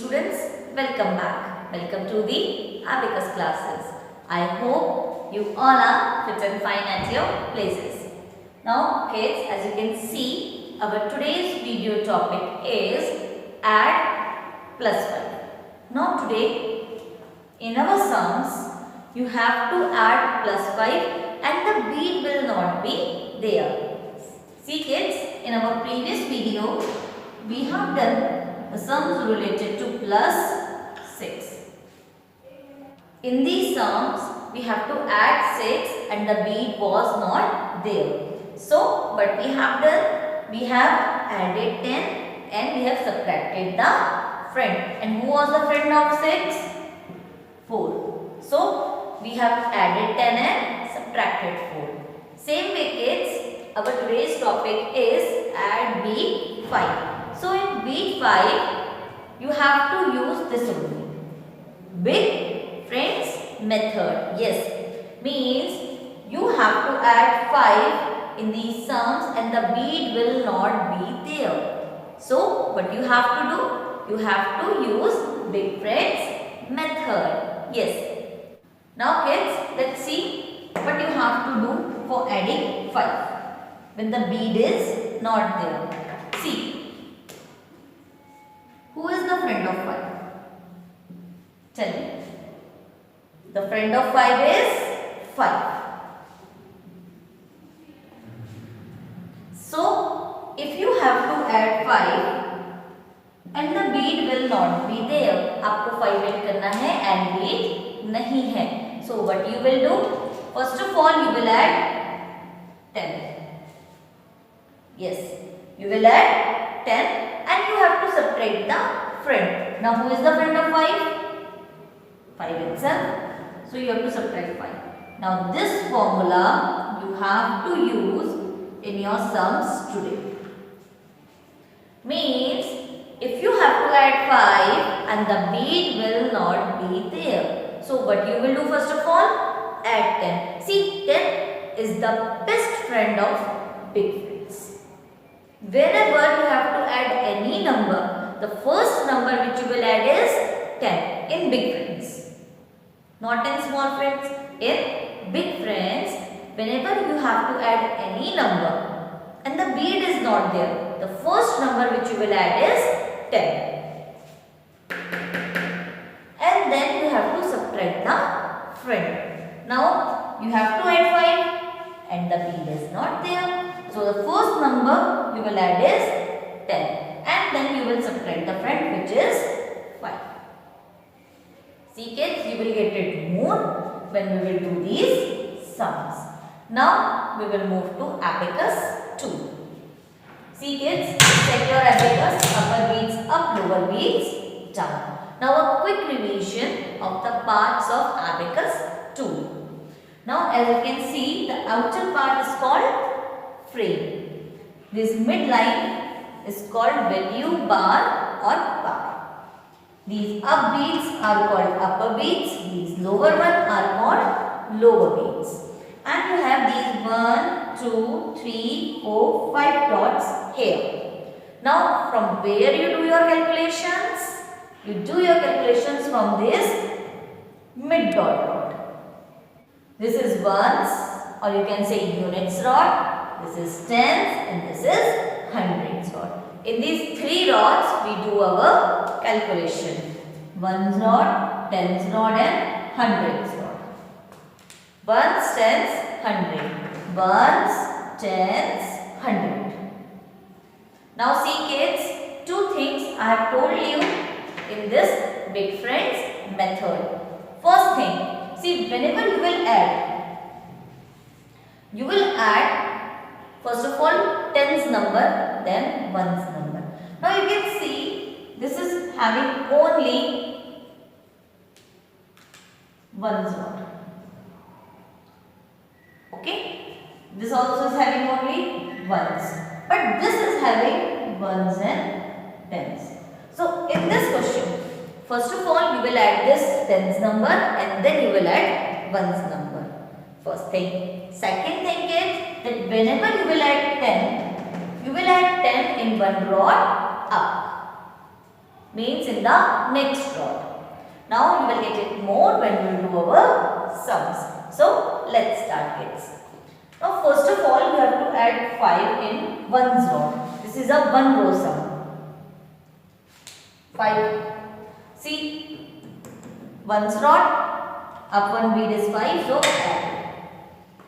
students, welcome back. Welcome to the Abacus classes. I hope you all are fit and fine at your places. Now kids, as you can see, our today's video topic is add plus 5. Now today, in our sums, you have to add plus 5 and the bead will not be there. See kids, in our previous video, we have done the sums related to plus 6. In these sums, we have to add 6 and the bead was not there. So, but we have added 10 and we have subtracted the friend. And who was the friend of 6? 4. So, we have added 10 and subtracted 4. Same way kids, our today's topic is add bead 5. So in bead 5, you have to use this only. Big friends method. Yes, means you have to add 5 in these sums and the bead will not be there. So what you have to do? You have to use big friends method. Yes. Now kids, let's see what you have to do for adding 5 when the bead is not there. See. Who is the friend of 5? Tell me. The friend of 5 is 5. So, if you have to add 5 and the bead will not be there, आपको 5 add करना है and bead नहीं है. So, what you will do? First of all, you will add 10. Yes, you will add 10. And you have to subtract the friend. Now who is the friend of 5? 5 itself. So you have to subtract 5. Now this formula you have to use in your sums today. Means if you have to add 5 and the bead will not be there. So what you will do first of all? Add 10. See, 10 is the best friend of big friends. Whenever you have to add any number, the first number which you will add is 10 in big friends. Not in small friends. In big friends, whenever you have to add any number and the bead is not there, the first number which you will add is 10. And then you have to subtract the friend. Now you have to add 5 and the bead is not there. So the first number you will add is 10 and then you will subtract the friend which is 5. See kids, you will get it more when we will do these sums. Now we will move to abacus 2. See kids, check your abacus, upper beads up, lower beads down. Now a quick revision of the parts of abacus 2. Now as you can see, the outer part is called frame. This midline is called value bar or bar. These up beads are called upper beads. These lower ones are called lower beads. And you have these 1, 2, 3, 4, 5 dots here. Now from where you do your calculations? You do your calculations from this mid dot. This is ones or you can say units rod. This is tens and this is hundreds rod. In these 3 rods, we do our calculation. Ones rod, tens rod and hundreds rod. Ones, tens, hundred. Ones, tens, hundred. Now see kids, 2 things I have told you in this big friends method. First thing, see whenever you will add first of all, tens number, then ones number. Now you can see this is having only ones rod. Okay? This also is having only ones. But this is having ones and tens. So in this question, first of all you will add this tens number and then you will add ones number. First thing. Second thing is that whenever you will add 10, you will add 10 in one rod up. means in the next rod. Now you will get it more when we will do our sums. So let's start, kids. Now first of all you have to add 5 in one's rod. This is a one row sum. 5. See, one's rod, up one bead is 5, so add.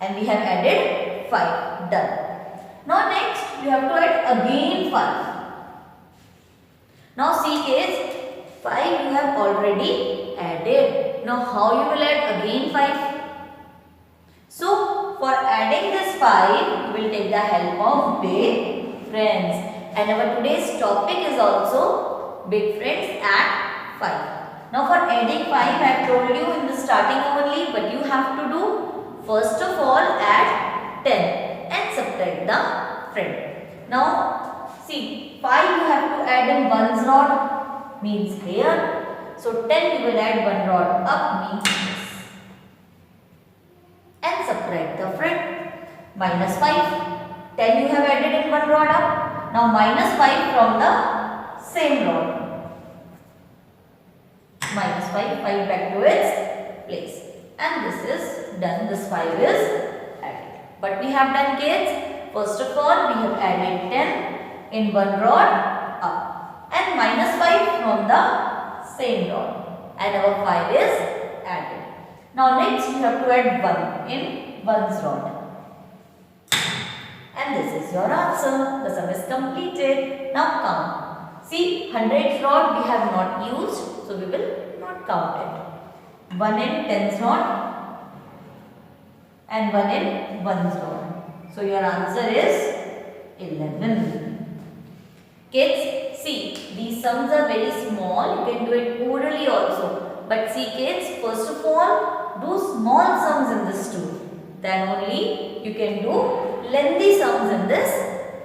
And we have added 5. Done. Now next you have to add again 5. Now see kids, 5 you have already added. Now how you will add again 5? So for adding this 5, we will take the help of big friends. And our today's topic is also big friends at 5. Now for adding 5, I have told you in the starting only, but you have to do first of all add 10 and subtract the friend. Now see, 5 you have to add in one's rod, means here. So 10 you will add one rod up, means this. And subtract the friend. Minus 5. 10 you have added in one rod up. Now minus 5 from the same rod. Minus 5, 5 back to its place. And this is done. This 5 is added. But we have done, kids. First of all, we have added 10 in one rod up. And minus 5 from the same rod. And our 5 is added. Now next you have to add 1 in one's rod. And this is your answer. The sum is completed. Now count. See, 100's rod we have not used, so we will not count it. 1 in 10's rod and 1 in 1's rod. So your answer is 11. Kids, see, these sums are very small. You can do it orally also. But see kids, first of all, do small sums in this too. Then only you can do lengthy sums in this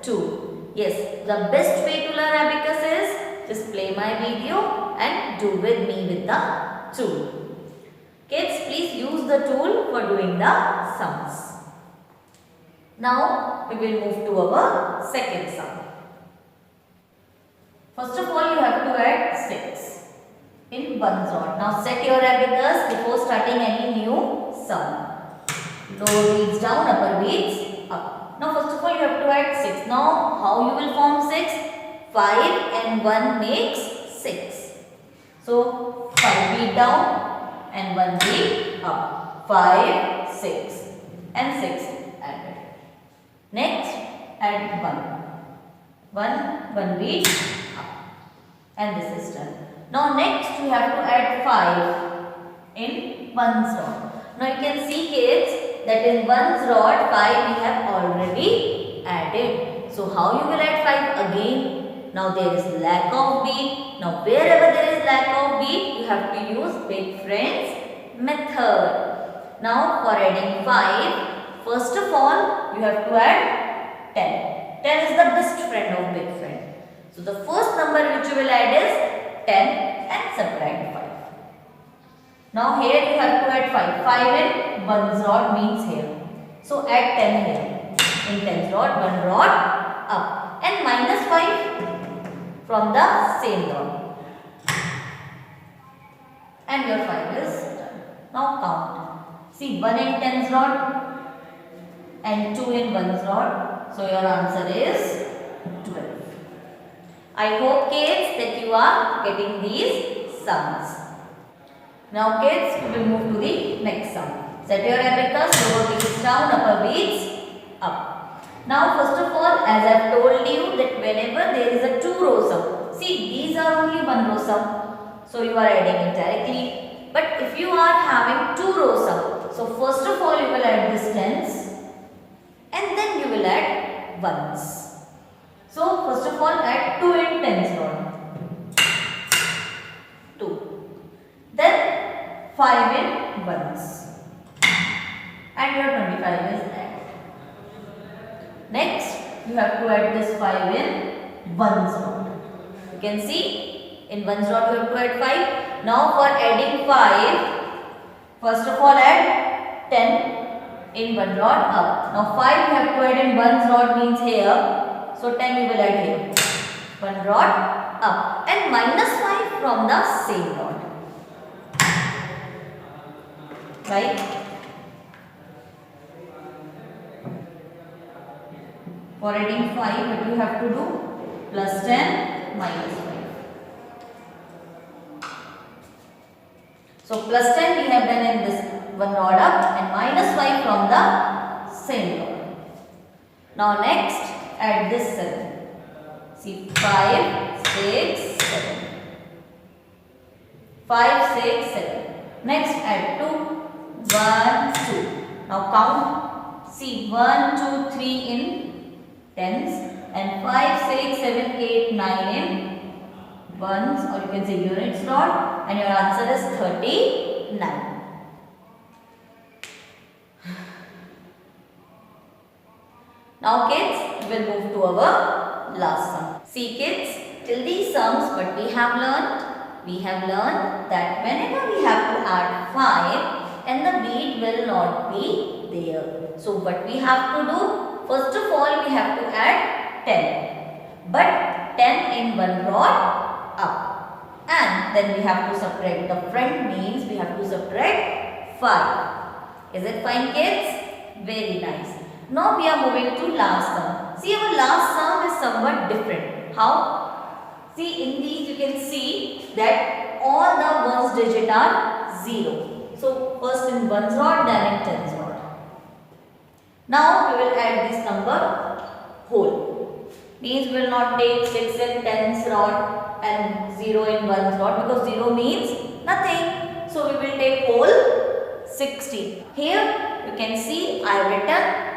too. Yes, the best way to learn abacus is just play my video and do with me with the tool. Kids, please use the tool for doing the sums. Now we will move to our second sum. First of all, you have to add 6 in one's rod. Now set your abacus before starting any new sum. Lower beads down, upper beads up. Now first of all you have to add 6. Now how you will form 6? 5 and 1 makes 6. So 5 bead down and 1 bead up. 5, 6 and 6 added. Next add 1. 1 bead up. And this is done. Now next you have to add 5 in one's rod. Now you can see kids that in one's rod 5 we have already added. So how you will add 5 again? Now there is lack of bead. Now wherever there is lack of bead, you have to use big friends method. Now for adding 5, first of all you have to add 10. 10 is the best friend of big friend. So the first number which you will add is 10 and subtract 5. Now here you have to add 5. 5 in one's rod means here. So add 10 here. In 10's rod, 1 rod up. And minus 5 from the same rod. And your 5 is done. Now count. See, 1 in 10's rod and 2 in 1's rod. So your answer is 12. I hope kids that you are getting these sums. Now kids, we will move to the next sum. Set your abacus, lower beads down, upper beads up. Now first of all, as I have told you that whenever there is a 2 row sum, see these are only 1 row sum, so you are adding it directly. But if you are having 2 row sum, so first of all you will add this tens and then you will add ones. So first of all add 2 in tens rod. 2. Then 5 in ones. And your 25 is added. Next you have to add this 5 in ones rod. You can see in ones rod you have to add 5. Now for adding 5, first of all add 10 in 1 rod up. Now 5 you have to add in ones rod means here. So 10 you will add here. 1 rod up and minus 5 from the same rod. Right? For adding 5, what you have to do? Plus 10 minus 5. So plus 10 we have done in this one rod up and minus 5 from the same rod. Now next add this 7. See 5, 6, 7. 5, 6, 7. Next add 2, 1, 2. Now count. See 1, 2, 3 in tens and 5, 6, 7, 8, 9 in ones, or you can say units rod, and your answer is 39. Now kids, we will move to our last sum. See kids, till these sums what we have learned? We have learned that whenever we have to add 5 and the bead will not be there. So what we have to do? First of all we have to add 10. But 10 in one rod up. And then we have to subtract. The friend means we have to subtract 5. Is it fine kids? Very nice. Now we are moving to last sum. See, our last sum is somewhat different. How? See, in these you can see that all the ones digit are 0. So first in ones rod, then in tens rod. Now we will add this number whole. Means we will not take 6 in tens rod and 0 in ones rod, because 0 means nothing. So we will take whole 60. Here you can see I have written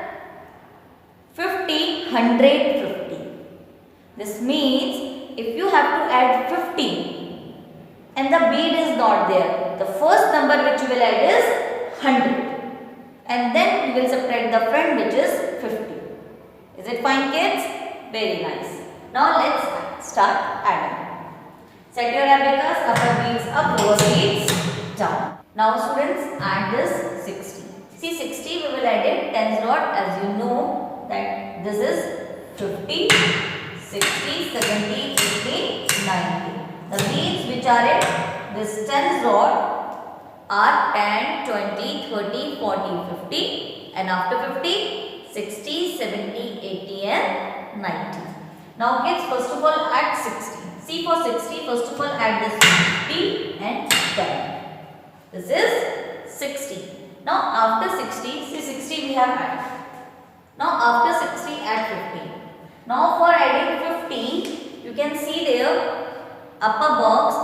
50, 100, 50. This means if you have to add 50 and the bead is not there, the first number which you will add is 100. And then we will subtract the friend which is 50. Is it fine kids? Very nice. Now let's start adding. Set your abacus, upper beads up, lower beads down. Now students, add this 60. See 60 we will add in tens rod, as you know that this is 50, 60, 70, 80, 90. The beads which are in this tens rod are 10, 20, 30, 40, 50, and after 50, 60, 70, 80 and 90. Now kids, first of all add 60. See for 60, first of all add this 50 and 10. This is 60. Now after 60, see 60 we have added. Now after 60 add 50. Now for adding 50, you can see there upper box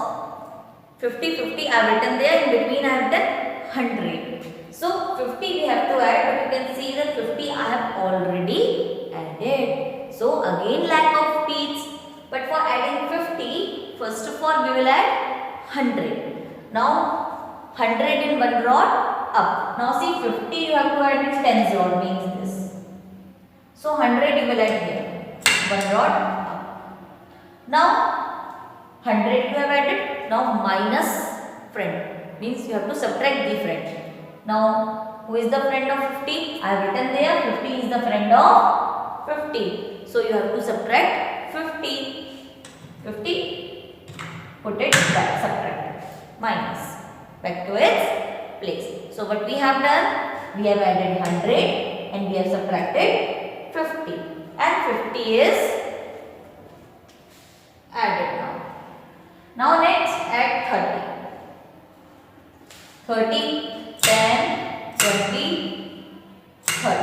50, 50 I have written there, in between I have done 100. So 50 we have to add, but you can see that 50 I have already added. So again lack of beads. But for adding 50, first of all we will add 100. Now 100 in one rod up. Now see 50 you have to add in tens rod, means this. So 100 you will add here. One rod up. Now 100 you have added. Now minus friend, means you have to subtract the friend. Now who is the friend of 50? I have written there 50 is the friend of 50. So you have to subtract 50. 50, put it back, subtract, minus, back to its place. So what we have done? We have added 100 and we have subtracted 50. And 50 is added now. Now next add 30. 30, 10, 20, 30.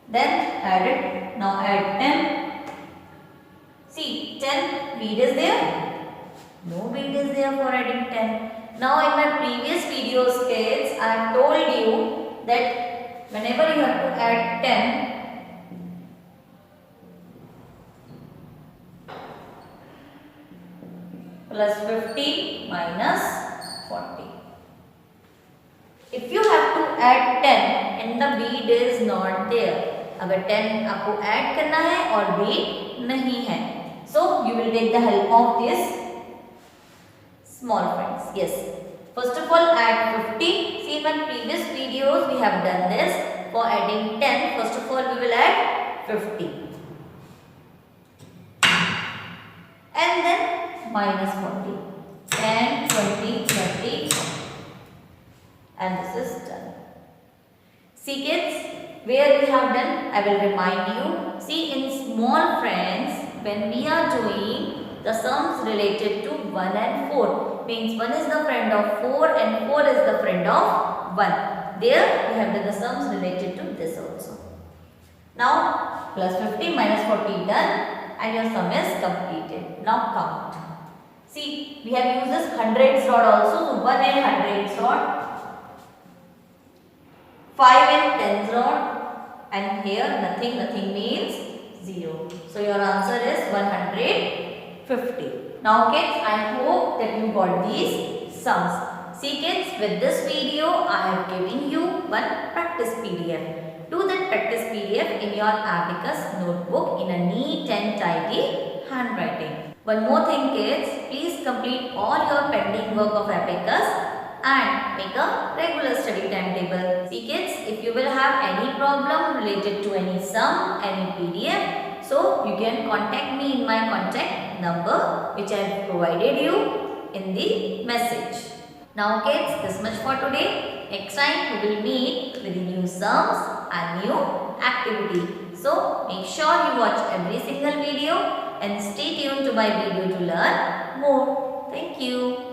Then add it. Now add 10. See 10 bead is there? No bead is there for adding 10. Now in my previous videos kids, I have told you that whenever you have to add 10, plus 50 minus 40. If you have to add 10 and the bead is not there, अगर 10 आपको add करना है और bead नहीं है, so you will take the help of this small friends. Yes. First of all add 50. See in my previous videos we have done this. For adding 10, first of all we will add 50. and then minus 40. 10, 20, 30 and this is done. See kids, where we have done, I will remind you. See, in small friends, when we are doing the sums related to 1 and 4, means 1 is the friend of 4 and 4 is the friend of 1. There we have done the sums related to this also. Now plus 50 minus 40 done and your sum is completed. Now count. See, we have used this hundreds rod also. So 1 and hundreds rod, 5 and tens rod, and here nothing means 0. So your answer is 150. Now kids, I hope that you got these sums. See kids, with this video I have given you one practice PDF. Do that practice PDF in your abacus notebook in a neat and tidy handwriting. One more thing kids, please complete all your pending work of abacus and make a regular study timetable. See kids, if you will have any problem related to any sum, any PDF, so you can contact me in my contact number which I have provided you in the message. Now kids, this much for today. Next time we will meet with new sums and new activity. So make sure you watch every single video and stay tuned to my video to learn more. Thank you.